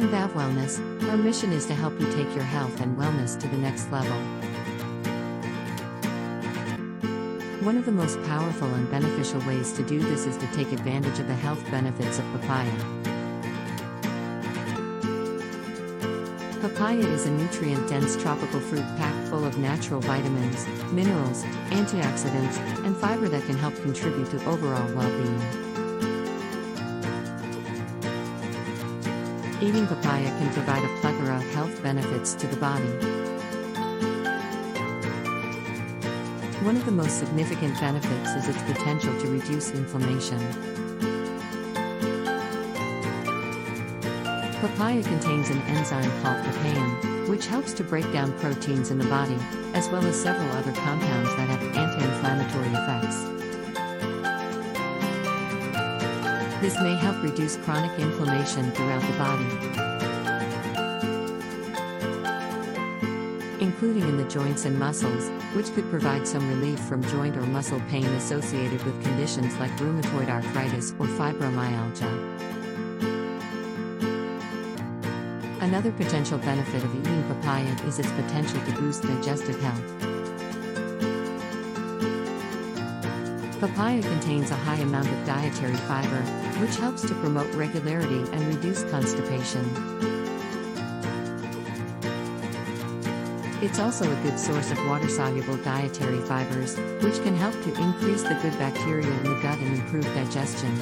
7th Ave Wellness, our mission is to help you take your health and wellness to the next level. One of the most powerful and beneficial ways to do this is to take advantage of the health benefits of papaya. Papaya is a nutrient-dense tropical fruit packed full of natural vitamins, minerals, antioxidants, and fiber that can help contribute to overall well-being. Eating papaya can provide a plethora of health benefits to the body. One of the most significant benefits is its potential to reduce inflammation. Papaya contains an enzyme called papain, which helps to break down proteins in the body, as well as several other compounds that have anti-inflammatory effects. This may help reduce chronic inflammation throughout the body, including in the joints and muscles, which could provide some relief from joint or muscle pain associated with conditions like rheumatoid arthritis or fibromyalgia. Another potential benefit of eating papaya is its potential to boost digestive health. Papaya contains a high amount of dietary fiber, which helps to promote regularity and reduce constipation. It's also a good source of water-soluble dietary fibers, which can help to increase the good bacteria in the gut and improve digestion.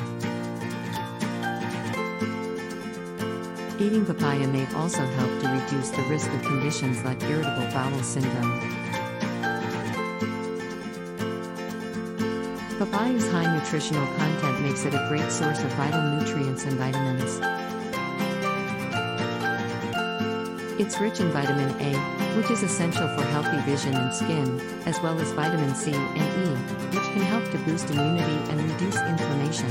Eating papaya may also help to reduce the risk of conditions like irritable bowel syndrome. Papaya's high nutritional content makes it a great source of vital nutrients and vitamins. It's rich in vitamin A, which is essential for healthy vision and skin, as well as vitamin C and E, which can help to boost immunity and reduce inflammation.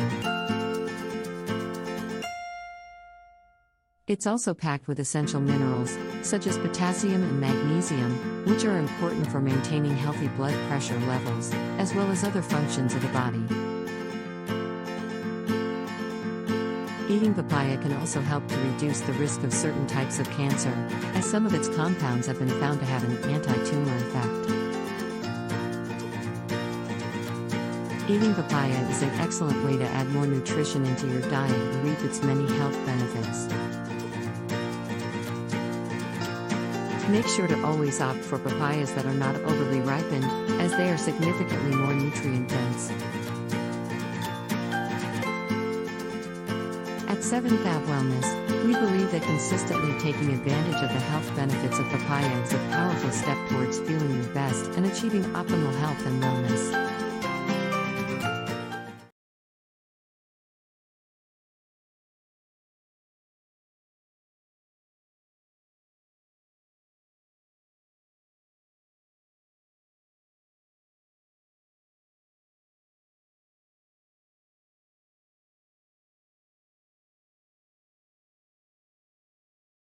It's also packed with essential minerals, such as potassium and magnesium, which are important for maintaining healthy blood pressure levels, as well as other functions of the body. Eating papaya can also help to reduce the risk of certain types of cancer, as some of its compounds have been found to have an anti-tumor effect. Eating papaya is an excellent way to add more nutrition into your diet and reap its many health benefits. Make sure to always opt for papayas that are not overly ripened, as they are significantly more nutrient-dense. At 7th Ave Wellness, we believe that consistently taking advantage of the health benefits of papaya is a powerful step towards feeling your best and achieving optimal health and wellness.